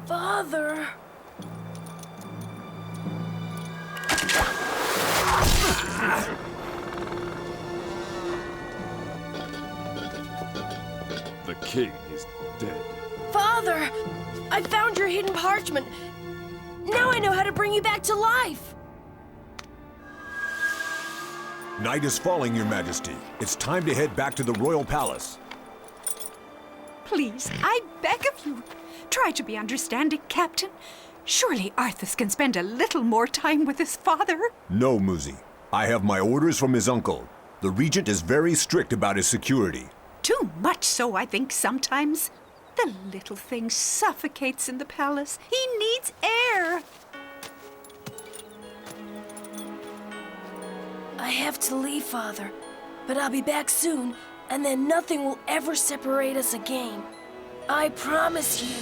Father! The king is dead. Father! I found your hidden parchment. Now I know how to bring you back to life. Night is falling, Your Majesty. It's time to head back to the royal palace. Please, I beg of you, try to be understanding, Captain. Surely Arthus can spend a little more time with his father. No, Muzi. I have my orders from his uncle. The regent is very strict about his security. Too much so, I think, sometimes. The little thing suffocates in the palace. He needs air. I have to leave, Father, but I'll be back soon, and then nothing will ever separate us again. I promise you.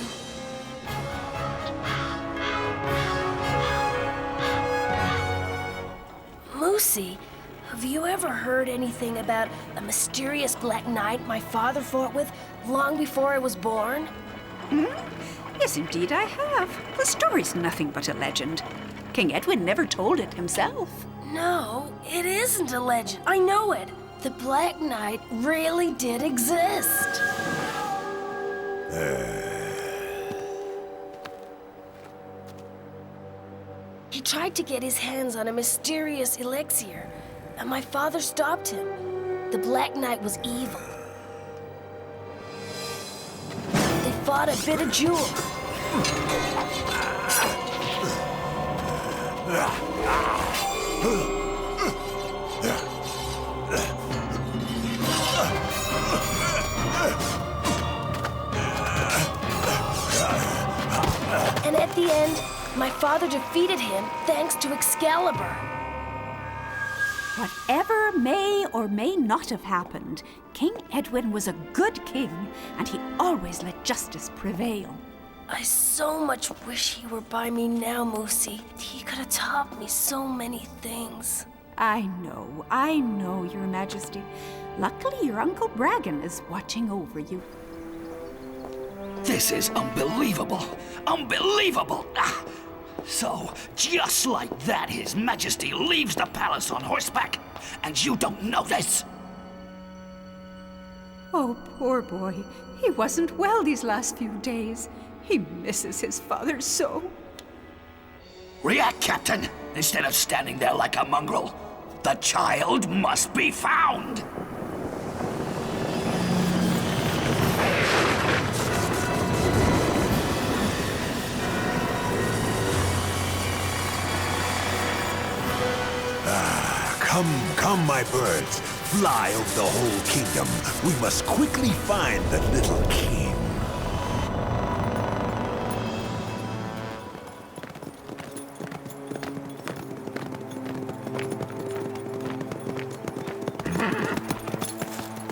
Lucy, have you ever heard anything about a mysterious black knight my father fought with long before I was born? Yes, indeed I have. The story's nothing but a legend. King Edwynn never told it himself. No, it isn't a legend. I know it. The Black Knight really did exist. He tried to get his hands on a mysterious elixir, and my father stopped him. The Black Knight was evil. They fought a bit of duel. And at the end, my father defeated him thanks to Xcalibur. Whatever may or may not have happened, King Edwynn was a good king, and he always let justice prevail. I so much wish he were by me now, Moosey. He could have taught me so many things. I know, Your Majesty. Luckily, your Uncle Bragan is watching over you. This is unbelievable! Unbelievable! Ah. So, just like that, His Majesty leaves the palace on horseback, and you don't notice? Oh, poor boy. He wasn't well these last few days. He misses his father so. React, Captain, instead of standing there like a mongrel. The child must be found! Come, my birds. Fly over the whole kingdom. We must quickly find the little king.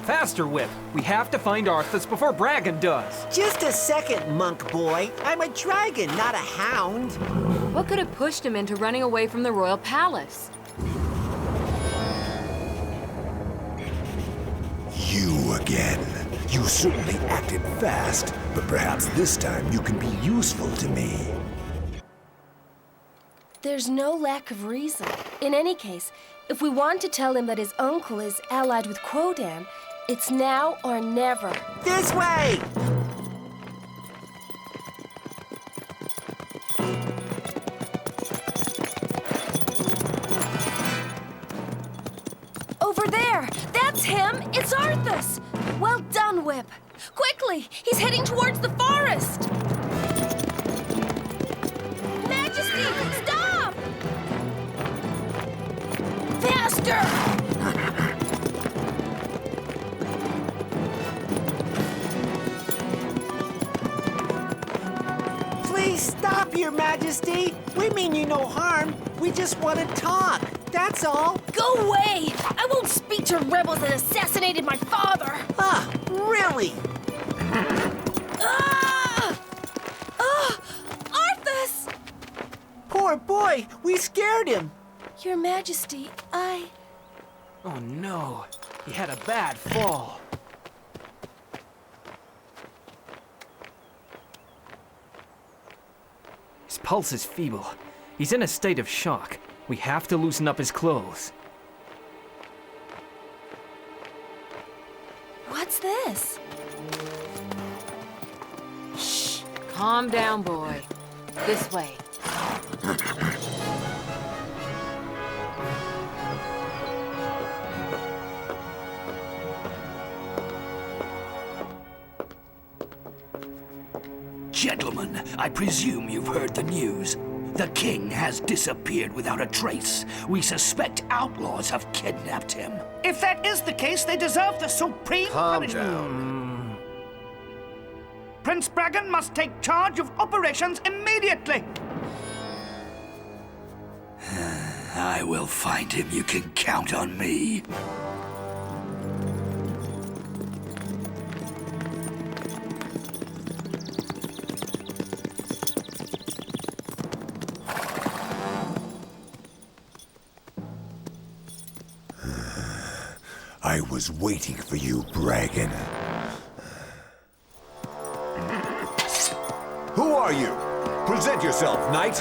Faster, Whip. We have to find Arthus before Bragan does. Just a second, monk boy. I'm a dragon, not a hound. What could have pushed him into running away from the royal palace? You again. You certainly acted fast, but perhaps this time you can be useful to me. There's no lack of reason. In any case, if we want to tell him that his uncle is allied with Quodan, it's now or never. This way! Over there! That's him! It's Arthus! Well done, Whip! Quickly! He's heading towards the forest! Majesty! Stop! Faster! Please stop, Your Majesty. We mean you no harm. We just want to talk. That's all. Go away! I won't speak to rebels that assassinated my father! Ah, really? Ah! Ah! Arthus! Poor boy. We scared him. Your Majesty, Oh no, he had a bad fall. His pulse is feeble. He's in a state of shock. We have to loosen up his clothes. What's this? Shh. Calm down, boy. This way. Gentlemen, I presume you've heard the news. The king has disappeared without a trace. We suspect outlaws have kidnapped him. If that is the case, they deserve the supreme Calm punishment. down. Prince Bragan must take charge of operations immediately. I will find him. You can count on me. I was waiting for you, Bragan. Who are you? Present yourself, knight.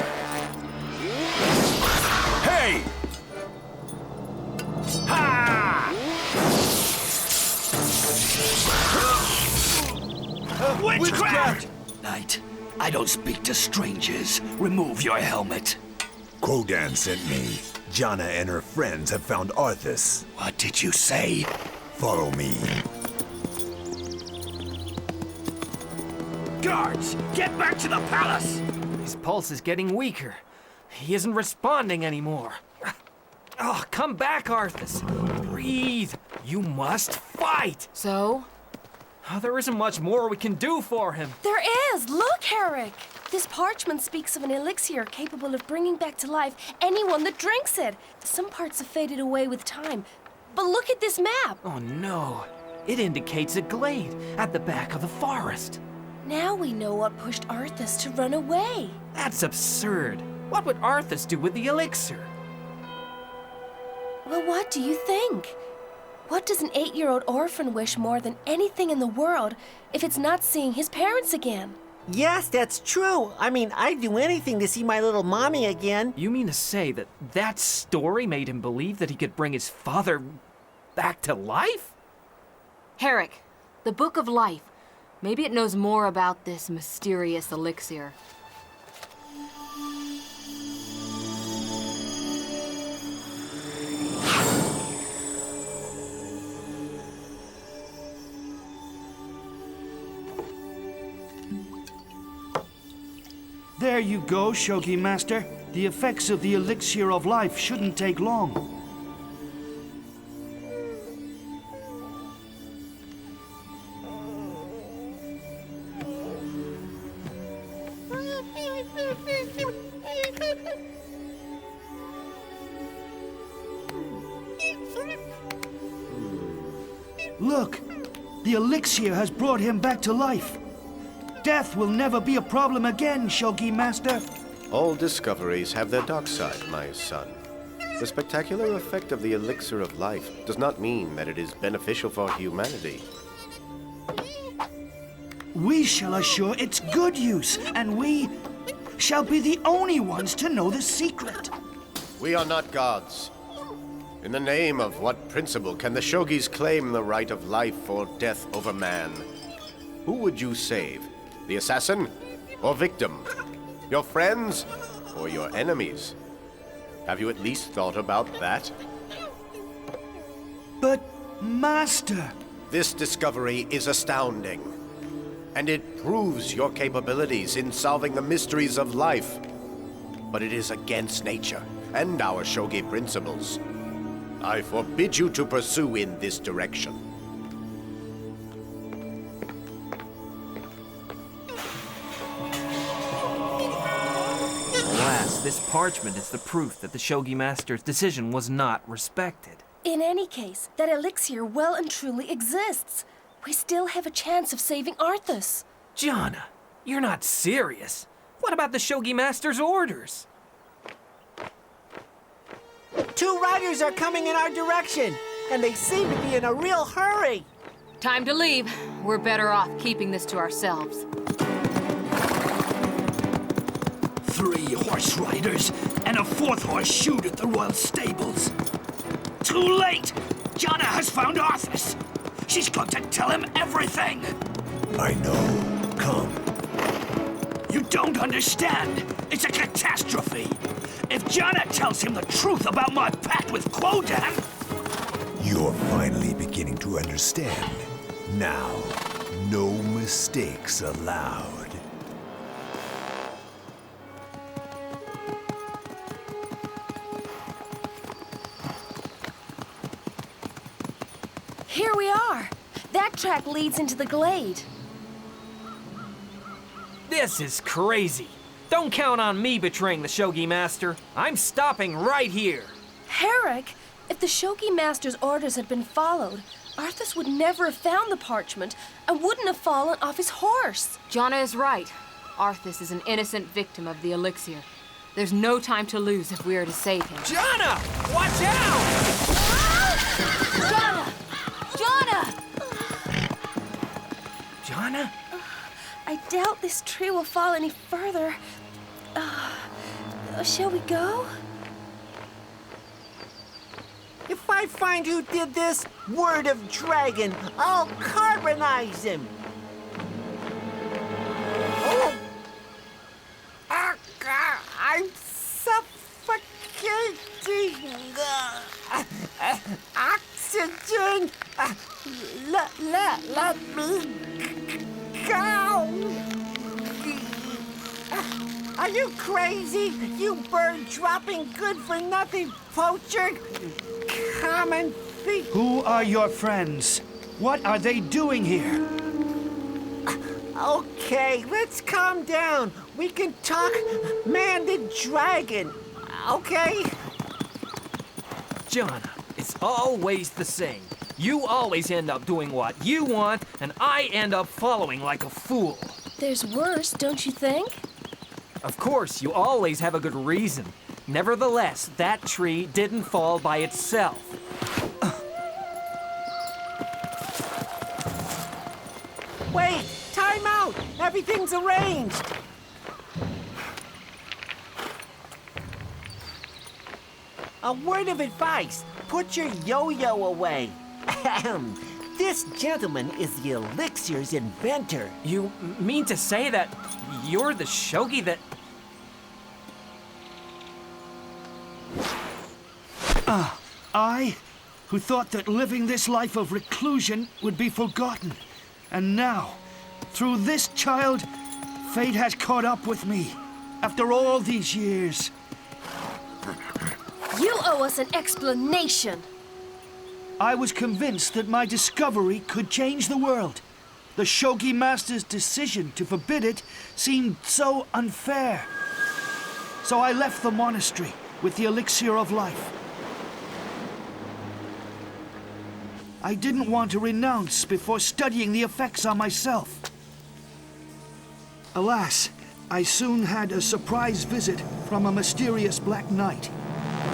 Hey! Ha! Witchcraft! Knight, I don't speak to strangers. Remove your helmet. Quodan sent me. Jana and her friends have found Arthus. What did you say? Follow me. Guards, get back to the palace! His pulse is getting weaker. He isn't responding anymore. Oh, come back, Arthus. Breathe. You must fight. So? Oh, there isn't much more we can do for him. There is! Look, Herrick! This parchment speaks of an elixir capable of bringing back to life anyone that drinks it. Some parts have faded away with time. But look at this map! Oh no. It indicates a glade at the back of the forest. Now we know what pushed Arthus to run away. That's absurd. What would Arthus do with the elixir? Well, what do you think? What does an 8-year-old orphan wish more than anything in the world if it's not seeing his parents again? Yes, that's true. I mean, I'd do anything to see my little mommy again. You mean to say that that story made him believe that he could bring his father back to life? Herrick, the Book of Life. Maybe it knows more about this mysterious elixir. There you go, Shogi Master. The effects of the Elixir of Life shouldn't take long. Look, the elixir has brought him back to life. Death will never be a problem again, Shogi Master. All discoveries have their dark side, my son. The spectacular effect of the Elixir of Life does not mean that it is beneficial for humanity. We shall assure its good use, and we shall be the only ones to know the secret. We are not gods. In the name of what principle can the Shogis claim the right of life or death over man? Who would you save? The assassin or victim? Your friends or your enemies? Have you at least thought about that? But, Master... This discovery is astounding, and it proves your capabilities in solving the mysteries of life. But it is against nature and our Shogi principles. I forbid you to pursue in this direction. Alas, this parchment is the proof that the Shogi Master's decision was not respected. In any case, that elixir well and truly exists. We still have a chance of saving Arthus. Jana, you're not serious. What about the Shogi Master's orders? 2 riders are coming in our direction, and they seem to be in a real hurry. Time to leave. We're better off keeping this to ourselves. 3 horse riders and a 4th horse shoot at the royal stables. Too late! Jana has found Arthus. She's going to tell him everything. I know. Come. You don't understand. It's a catastrophe. If Jana tells him the truth about my pact with Quodan... You're finally beginning to understand. Now, no mistakes allowed. Here we are. That track leads into the glade. This is crazy. Don't count on me betraying the Shogi Master. I'm stopping right here. Herrick, if the Shogi Master's orders had been followed, Arthus would never have found the parchment and wouldn't have fallen off his horse. Jana is right. Arthus is an innocent victim of the elixir. There's no time to lose if we are to save him. Jana! Watch out! Jana! Jana! Jana? I doubt this tree will fall any further. Shall we go? If I find who did this, word of dragon, I'll carbonize him. Oh. I'm suffocating. Oxygen. Let me go. Are you crazy? You bird-dropping, good-for-nothing poacher? Common thief. Who are your friends? What are they doing here? Okay, let's calm down. We can talk man to dragon, okay? Jana, it's always the same. You always end up doing what you want, and I end up following like a fool. There's worse, don't you think? Of course, you always have a good reason. Nevertheless, that tree didn't fall by itself. Wait, time out. Everything's arranged. A word of advice. Put your yo-yo away. This gentleman is the elixir's inventor. You mean to say that you're the Shogi that... I, who thought that living this life of reclusion would be forgotten. And now, through this child, fate has caught up with me. After all these years. You owe us an explanation. I was convinced that my discovery could change the world. The Shogi Master's decision to forbid it seemed so unfair. So I left the monastery with the Elixir of Life. I didn't want to renounce before studying the effects on myself. Alas, I soon had a surprise visit from a mysterious Black Knight.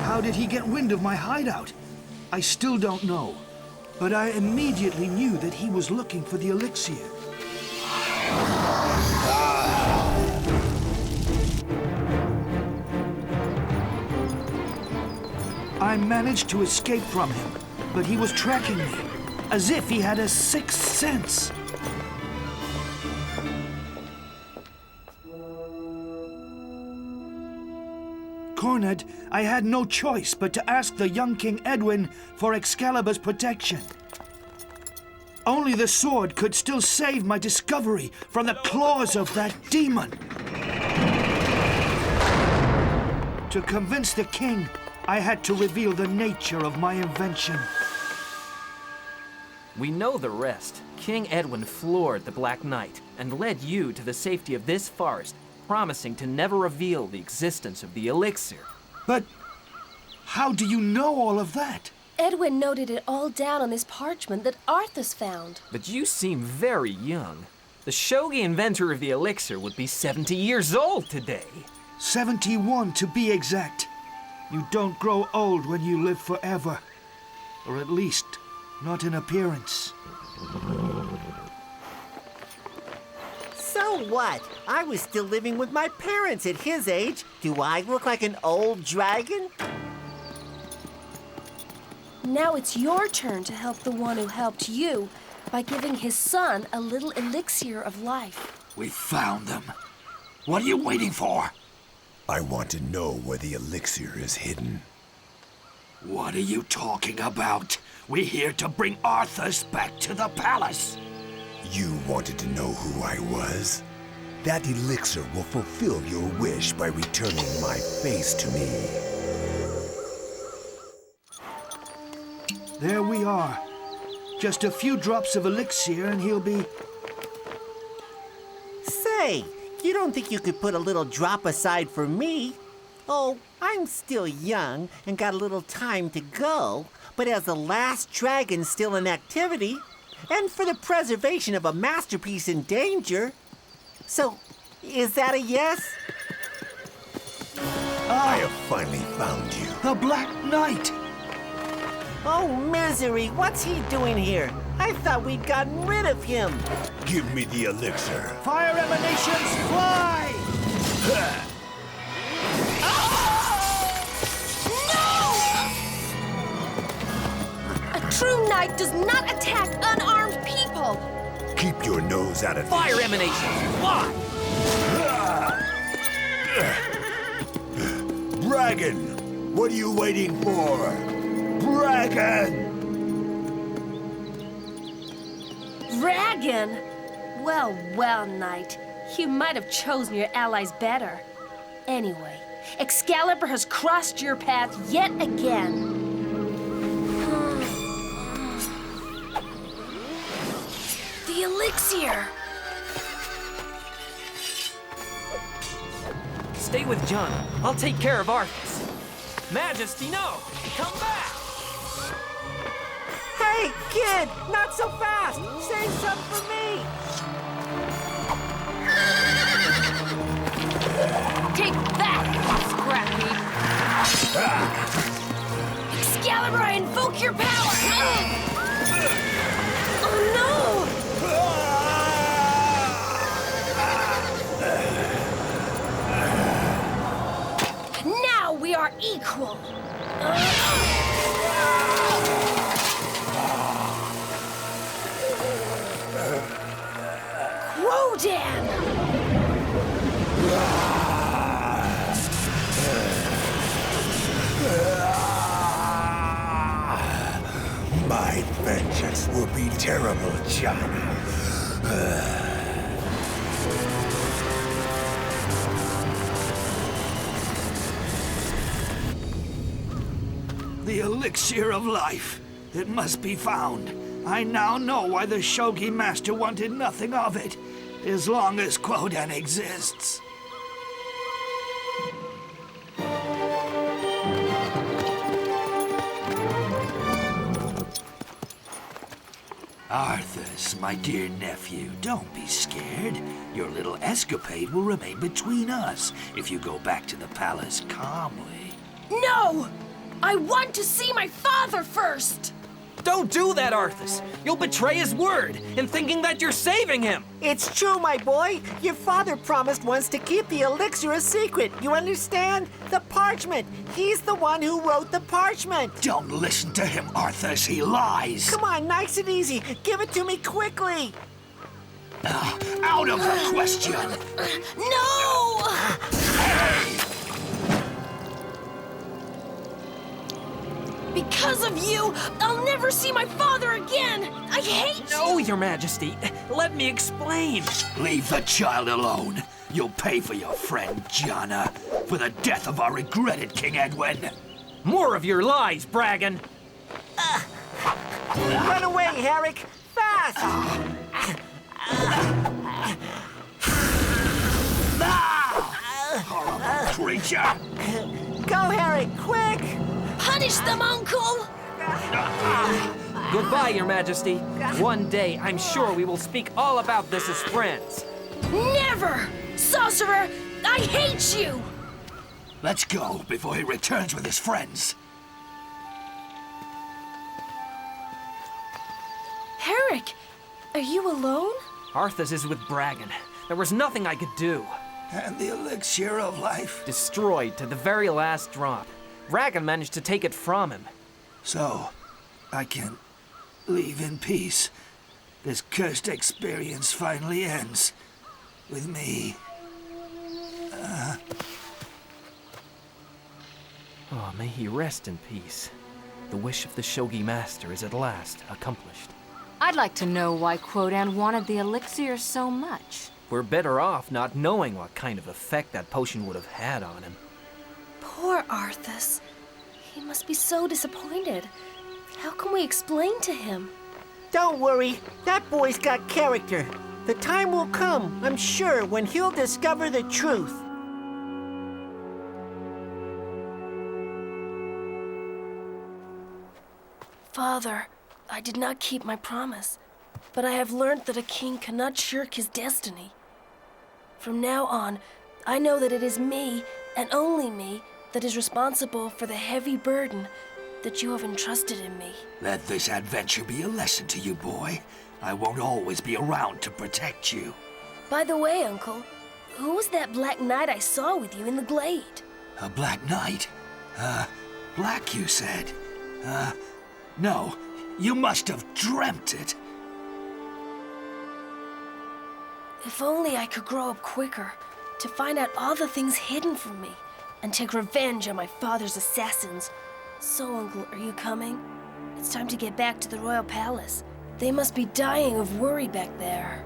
How did he get wind of my hideout? I still don't know, but I immediately knew that he was looking for the elixir. I managed to escape from him, but he was tracking me, as if he had a sixth sense. Cornered, I had no choice but to ask the young King Edwynn for Excalibur's protection. Only the sword could still save my discovery from the claws of that demon. To convince the king, I had to reveal the nature of my invention. We know the rest. King Edwynn floored the Black Knight and led you to the safety of this forest, promising to never reveal the existence of the elixir. But how do you know all of that? Edwynn noted it all down on this parchment that Arthus found. But you seem very young. The Shogi inventor of the elixir would be 70 years old today. 71 to be exact. You don't grow old when you live forever. Or at least, not in appearance. So what? I was still living with my parents at his age. Do I look like an old dragon? Now it's your turn to help the one who helped you by giving his son a little elixir of life. We found them. What are you waiting for? I want to know where the elixir is hidden. What are you talking about? We're here to bring Arthus back to the palace. You wanted to know who I was? That elixir will fulfill your wish by returning my face to me. There we are. Just a few drops of elixir and he'll be... Say, you don't think you could put a little drop aside for me? Oh, I'm still young and got a little time to go, but as the last dragon still in activity, and for the preservation of a masterpiece in danger. So, is that a yes? I have finally found you. The Black Knight! Oh, misery, what's he doing here? I thought we'd gotten rid of him. Give me the elixir. Fire emanations, fly! A true knight does not attack unarmed people. Keep your nose out of Fire this. emanations, fly! Dragon! What are you waiting for? Dragon! Dragon? Well, well, knight. You might have chosen your allies better. Anyway, Excalibur has crossed your path yet again. The elixir! Stay with John. I'll take care of Arthus. Majesty, no! Come back! Hey, kid, not so fast. Save some for me. Take that, scrap meat! Excalibur, I invoke your power! Oh no! Now we are equal! Rodan! My vengeance will be terrible, John. The Elixir of Life. It must be found. I now know why the Shogi Master wanted nothing of it, as long as Quoden exists. Arthus, my dear nephew, don't be scared. Your little escapade will remain between us if you go back to the palace calmly. No! I want to see my father first! Don't do that, Arthus! You'll betray his word in thinking that you're saving him! It's true, my boy. Your father promised once to keep the elixir a secret. You understand? The parchment. He's the one who wrote the parchment. Don't listen to him, Arthus. He lies. Come on, nice and easy. Give it to me quickly. Out of the question. No! Hey! Because of you, I'll never see my father again! I hate you! No, Your Majesty. Let me explain. Leave the child alone. You'll pay for your friend, Jana, for the death of our regretted King Edwynn. More of your lies, Bragan. Run away, Herrick. Fast! Horrible creature! Go, Herrick, quick! Punish them, Uncle! Goodbye, Your Majesty. One day, I'm sure we will speak all about this as friends. Never! Sorcerer, I hate you! Let's go before he returns with his friends. Herrick, are you alone? Arthus is with Bragan. There was nothing I could do. And the Elixir of Life? Destroyed to the very last drop. Bragan managed to take it from him. So, I can leave in peace. This cursed experience finally ends. With me. Oh, may he rest in peace. The wish of the Shogi Master is at last accomplished. I'd like to know why Quodan wanted the elixir so much. We're better off not knowing what kind of effect that potion would have had on him. Poor Arthus. He must be so disappointed. How can we explain to him? Don't worry. That boy's got character. The time will come, I'm sure, when he'll discover the truth. Father, I did not keep my promise, but I have learned that a king cannot shirk his destiny. From now on, I know that it is me, and only me, that is responsible for the heavy burden that you have entrusted in me. Let this adventure be a lesson to you, boy. I won't always be around to protect you. By the way, Uncle, who was that black knight I saw with you in the glade? A black knight? Black, you said? No. You must have dreamt it. If only I could grow up quicker, to find out all the things hidden from me, and take revenge on my father's assassins. So, Uncle, are you coming? It's time to get back to the royal palace. They must be dying of worry back there.